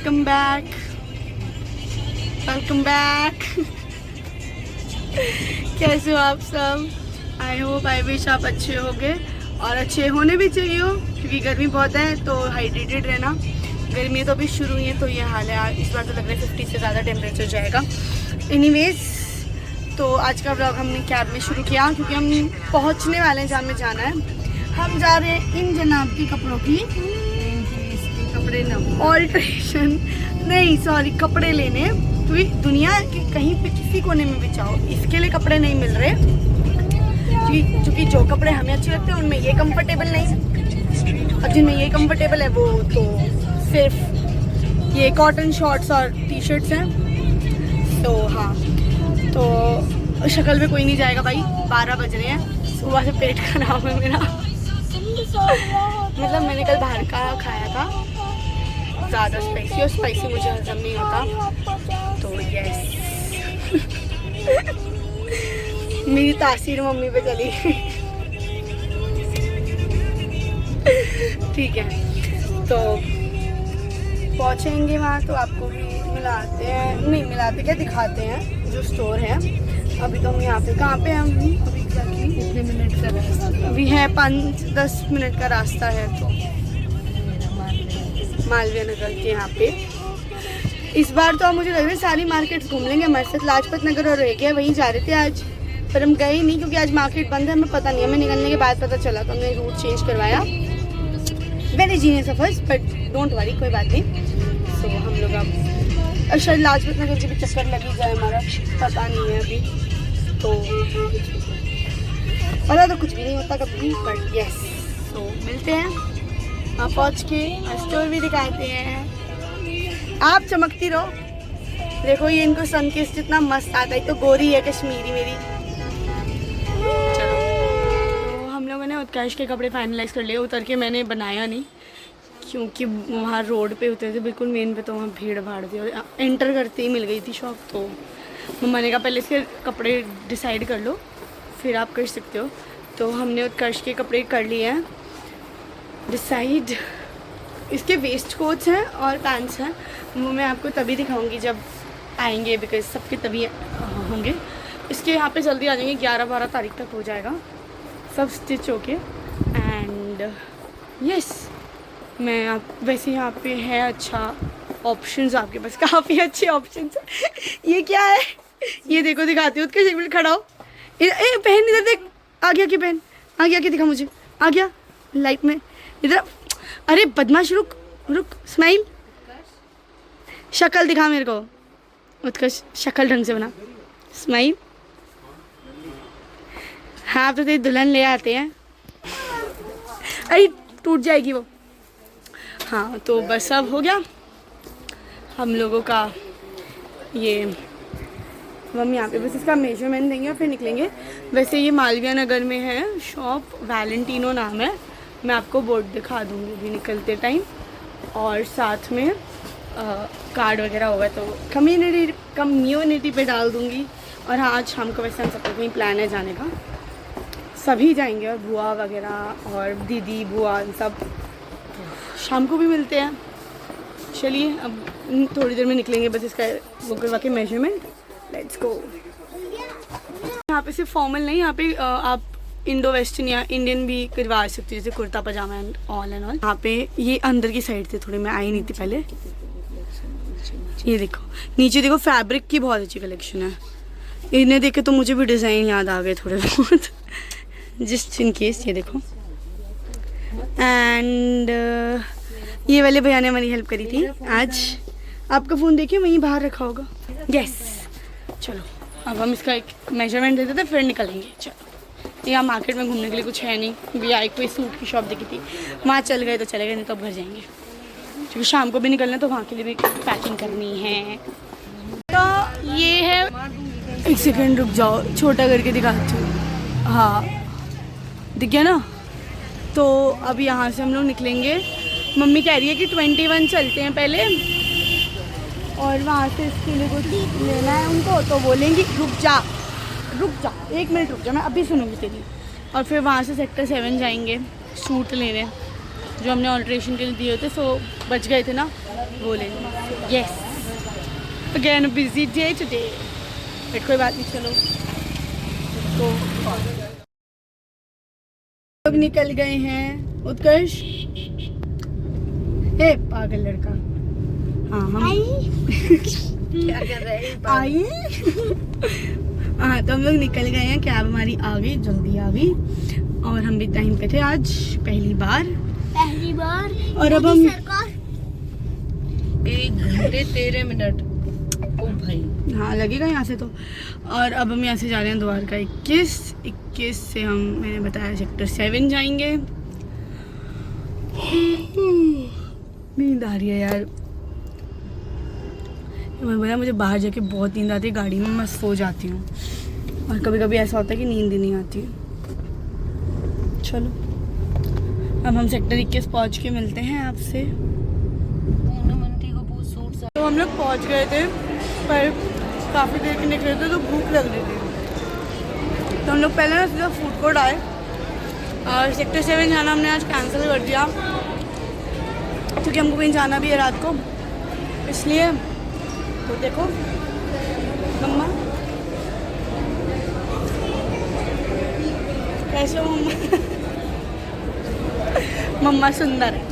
Welcome back, welcome back. कैसे हो आप सब? आई होप आई विश आप अच्छे होंगे और अच्छे होने भी चाहिए हो, क्योंकि गर्मी बहुत है तो हाइड्रेटेड रहना। गर्मी तो अभी शुरू हुई है तो ये हाल है। इस बार तो लग रहा है 50 से ज़्यादा टेम्परेचर जाएगा। एनीवेज, तो आज का व्लॉग हमने कैब में शुरू किया क्योंकि हम पहुंचने वाले हैं जहाँ में जाना है। हम जा रहे हैं इन जनाब के कपड़ों की कपड़े न ऑल्ट्रेशन नहीं सॉरी कपड़े लेने, क्योंकि दुनिया के कहीं पे किसी कोने में भी जाओ इसके लिए कपड़े नहीं मिल रहे, क्योंकि जो कपड़े हमें अच्छे लगते हैं उनमें ये कंफर्टेबल नहीं, और जिनमें ये कंफर्टेबल है वो तो सिर्फ ये कॉटन शॉर्ट्स और टी शर्ट्स हैं। तो हाँ, तो शक्ल में कोई नहीं जाएगा भाई। 12 बज रहे हैं, सुबह से पेट खराब है मेरा। मतलब मैंने कल बाहर का खाया था ज़्यादा स्पाइसी, और स्पाइसी मुझे हजम नहीं होता, तो यस मेरी तासीर मम्मी पे चली। ठीक है, तो पहुँचेंगे वहाँ तो आपको भी मिलाते हैं, नहीं मिलाते क्या, दिखाते हैं जो स्टोर है। अभी तो हम यहाँ पे कहाँ पे हैं? हम अभी कितने मिनट का रास्ता अभी है? 5-10 मिनट का रास्ता है। तो मालवीय नगर के यहाँ पे इस बार तो मुझे लग रहा है सारी मार्केट्स घूम लेंगे हमारे साथ। लाजपत नगर और रह गया, वहीं जा रहे थे आज, पर हम गए नहीं क्योंकि आज मार्केट बंद है। हमें पता नहीं, हमें निकलने के बाद पता चला तो हमने रूट चेंज करवाया। Very genius of us, but don't worry, कोई बात नहीं। सो हम लोग अब शायद लाजपत नगर के भी चक्कर लगी जाए हमारा, पता नहीं है अभी। तो पता तो कुछ भी नहीं होता कभी, बट यस। तो मिलते हैं वहाँ पहुँच के, स्टोर भी दिखाते हैं। आप चमकती रहो, देखो ये इनको सनकिस जितना मस्त आता है। तो गोरी है कश्मीरी मेरी। चलो, तो हम लोगों ने उत्कर्ष के कपड़े फाइनलाइज कर लिए। उतर के मैंने बनाया नहीं क्योंकि वहाँ रोड पे उतरे थे बिल्कुल मेन पे, तो वहाँ भीड़ भाड़ थी और एंटर करते ही मिल गई थी शॉप। तो मम्मा ने कहा पहले इसके कपड़े डिसाइड कर लो फिर आप कर सकते हो। तो हमने उत्कर्ष के कपड़े कर लिए हैं डिसाइड। इसके वेस्ट कोट्स हैं और पैंट्स हैं, वो मैं आपको तभी दिखाऊंगी जब आएंगे, बिकॉज सबके तभी होंगे। इसके यहाँ पे जल्दी आ जाएंगे, 11-12 तारीख तक हो जाएगा सब स्टिच होके। एंड यस, मैं आप वैसे यहाँ पे है अच्छा ऑप्शंस आपके पास, काफ़ी अच्छे ऑप्शंस हैं। ये क्या है? ये देखो, दिखाती हूँ। उत्कर्ष एक मिनट खड़ा हो। ए बहन इधर देख, आ गया कि बहन, आ गया कि दिखा मुझे, आ गया लाइट में इधर। अरे बदमाश, रुक रुक, स्माइल, शक्ल दिखा मेरे को। उत्कर्ष शक्ल ढंग से बना, स्माइल। हाँ, तो तेरी दुल्हन ले आते हैं। अरे टूट जाएगी वो। हाँ, तो बस अब हो गया हम लोगों का ये। हम यहाँ पे बस इसका मेजरमेंट देंगे और फिर निकलेंगे। वैसे ये मालवीय नगर में है शॉप, वैलेंटिनो नाम है। मैं आपको बोर्ड दिखा दूँगी अभी निकलते टाइम, और साथ में कार्ड वगैरह होगा तो कम्युनिटी पे डाल दूँगी। और हाँ, आज शाम को वैसे हम सबका कहीं प्लान है जाने का, सभी जाएंगे, और बुआ वगैरह और दीदी बुआ सब शाम को भी मिलते हैं। चलिए अब थोड़ी देर में निकलेंगे, बस इसका वो करवा के मेजरमेंट। Let's go. यहाँ पे सिर्फ फॉर्मल नहीं, यहाँ पे आप इंडो वेस्टर्न या इंडियन भी करवा सकते हो, जैसे कुर्ता पजामा एंड ऑल एंड ऑल। यहाँ पे ये अंदर की साइड थे थोड़ी, मैं आई नहीं थी पहले। ये देखो नीचे देखो, फैब्रिक की बहुत अच्छी कलेक्शन है। इन्हें देख के तो मुझे भी डिज़ाइन याद आ गए थोड़े बहुत, जस्ट इन केस। ये देखो, एंड ये वाले भैया ने हमारी हेल्प करी थी आज। आपका फ़ोन देखिए वहीं बाहर रखा होगा। यस, चलो अब हम इसका एक मेजरमेंट देते थे फिर निकलेंगे। चलो, यहाँ मार्केट में घूमने के लिए कुछ है नहीं। भैया एक कोई सूट की शॉप देखी थी, वहाँ चल गए तो चले गए, नहीं तो अब घर जाएंगे क्योंकि शाम को भी निकलना, तो वहाँ के लिए भी पैकिंग करनी है। तो ये है, एक सेकेंड रुक जाओ, छोटा करके दिखाती हूँ। हाँ, दिख गया ना? तो अब यहाँ से हम लोग निकलेंगे। मम्मी कह रही है कि 21 चलते हैं पहले, और वहाँ से इसके लिए कुछ लेना है उनको, तो बोलेंगी रुक जा 1 मिनट रुक जा, मैं अभी सुनूंगी तेरी। और फिर वहाँ से सेक्टर 7 जाएंगे सूट लेने। जो हमने ऑल्ट्रेशन के लिए दिए थे, सो बच गए थे ना, वो ले लेंगे। Yes, again busy day today, but कोई बात नहीं। चलो तो लोग निकल गए हैं। उत्कर्ष, हे पागल लड़का, हाँ हम क्या कर रहे हैं? आई हाँ, तो हम लोग निकल गए हैं। कैब हमारी आ गई, जल्दी आ गई, और हम भी टाइम पे थे आज, पहली बार। और अब हम 1 घंटे 13 मिनट। ओ भाई, हाँ लगेगा यहाँ से तो। और अब हम यहाँ से जा रहे हैं द्वारका 21 से हम, मैंने बताया, सेक्टर 7 जाएंगे। नींद आ रही है यार, मैं बोला मुझे बाहर जाके बहुत नींद आती है, गाड़ी में मैं सो जाती हूँ, और कभी कभी ऐसा होता है कि नींद ही नहीं आती। चलो अब हम सेक्टर 21 पहुँच के मिलते हैं आपसे। तो हम लोग पहुँच गए थे, पर काफ़ी देर के निकले थे तो भूख लग रही थी, तो हम लोग पहले ना सीधा फूड कोर्ट आए, और सेक्टर 7 जाना हमने आज कैंसिल कर दिया, क्योंकि हमको कहीं जाना भी है रात को, इसलिए। तो देखो मम्मा, कैसे हो मम्मा? मम्मा सुंदर है,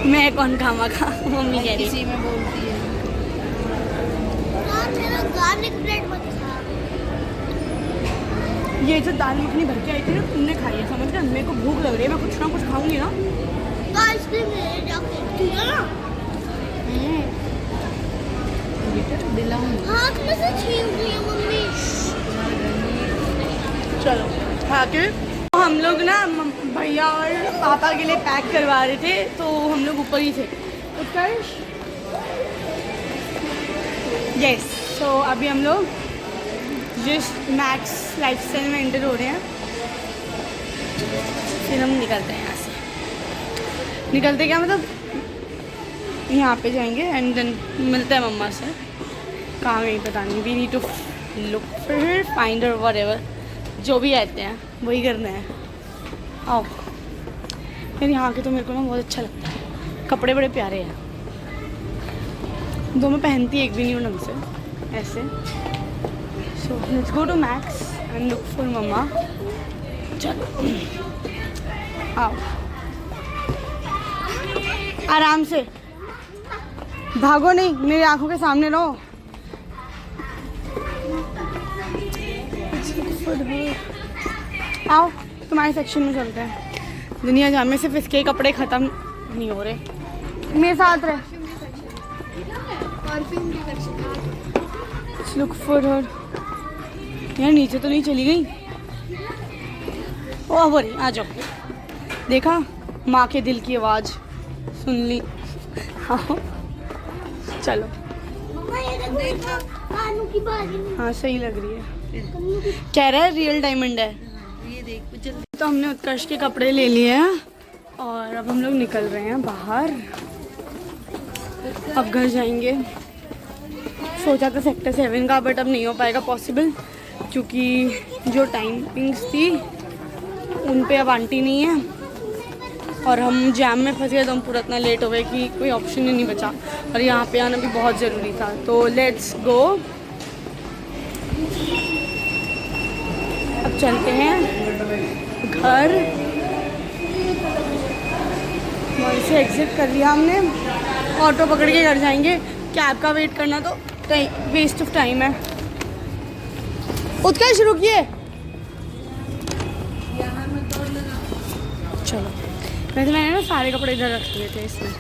मैं कौन खामा खा, मम्मी कह रही इसी में बोलती है। मेरा गार्लिक ब्रेड मत खा। ये जो दाल मखनी भर के आई थी ना, तुमने खाई है, समझ गए? मेरे को भूख लग रही है, मैं कुछ ना कुछ खाऊंगी ना। तो आइसक्रीम ले जाके ठीक है ना? हाथ में से छीन लिया मम्मी। चलो खा के हम लोग ना भैया और पापा के लिए पैक करवा रहे थे, तो हम लोग ऊपर ही थे। उत्कर्ष, यस, तो अभी हम लोग जस्ट मैक्स लाइफस्टाइल में एंटर हो रहे हैं, फिर हम निकलते हैं यहाँ से। निकलते क्या मतलब, यहाँ पे जाएंगे एंड देन मिलते हैं मम्मा से। कहाँ गई पता नहीं, we need to look for her, find her, whatever, जो भी आते हैं वही करना है। आओ यार, यहाँ के तो मेरे को ना बहुत अच्छा लगता है, कपड़े बड़े प्यारे हैं, दो मैं पहनती एक भी नहीं हूँ ढंग से ऐसे। So let's go to Max and look for mamma. चलो आओ, आराम से, भागो नहीं, मेरी आंखों के सामने रहो। आओ तुम्हारे सेक्शन में चलते हैं। दुनिया जहाँ में सिर्फ इसके कपड़े ख़त्म नहीं हो रहे, मेरे साथ रहे। लुक फॉर हर, यार नीचे तो नहीं चली गई? ओह बोरी, आ जाओ, देखा माँ के दिल की आवाज़ सुन ली। हाँ चलो, हाँ सही लग रही है, कह रहा है रियल डायमंड है। ये देख जल्दी। तो हमने उत्कर्ष के कपड़े ले लिए हैं, और अब हम लोग निकल रहे हैं बाहर, अब घर जाएंगे। सोचा था सेक्टर 7 का, बट अब नहीं हो पाएगा पॉसिबल, क्योंकि जो टाइमिंग्स थी उन पे अब आंटी नहीं है, और हम जैम में फंस गए, तो हम पूरा इतना लेट हो गए कि कोई ऑप्शन ही नहीं बचा, और यहाँ पे आना भी बहुत ज़रूरी था। तो लेट्स गो, अब चलते हैं घर। वहाँ से एग्जिट कर लिया हमने, ऑटो पकड़ के घर जाएंगे। कैब का वेट करना तो वेस्ट ऑफ टाइम है। उत्कर्ष रुकिए, चलो। वैसे मैंने ना सारे कपड़े इधर रख दिए थे इसमें,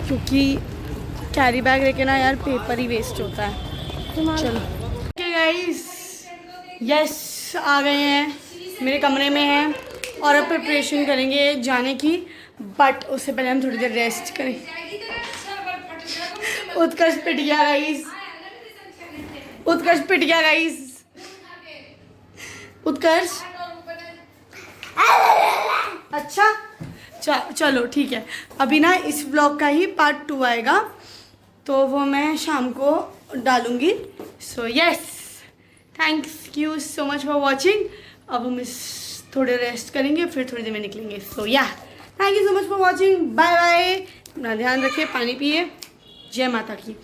क्योंकि कैरी बैग लेके ना यार पेपर ही वेस्ट होता है। चलो ओके गाइस, यस आ गए हैं, मेरे कमरे में हैं, और अब प्रिपरेशन करेंगे जाने की, बट उससे पहले हम थोड़ी देर रेस्ट करें। उत्कर्ष पिट गया गाइस, उत्कर्ष पिट गया गाइस, उत्कर्ष। अच्छा चलो ठीक है, अभी ना इस ब्लॉग का ही पार्ट 2 आएगा, तो वो मैं शाम को डालूंगी। So yes, thanks you so much for watching. अब हम इस थोड़े रेस्ट करेंगे, फिर थोड़ी देर में निकलेंगे। सो या thank you so much for watching, bye bye. अपना ध्यान रखिए, पानी पिए। जय माता की।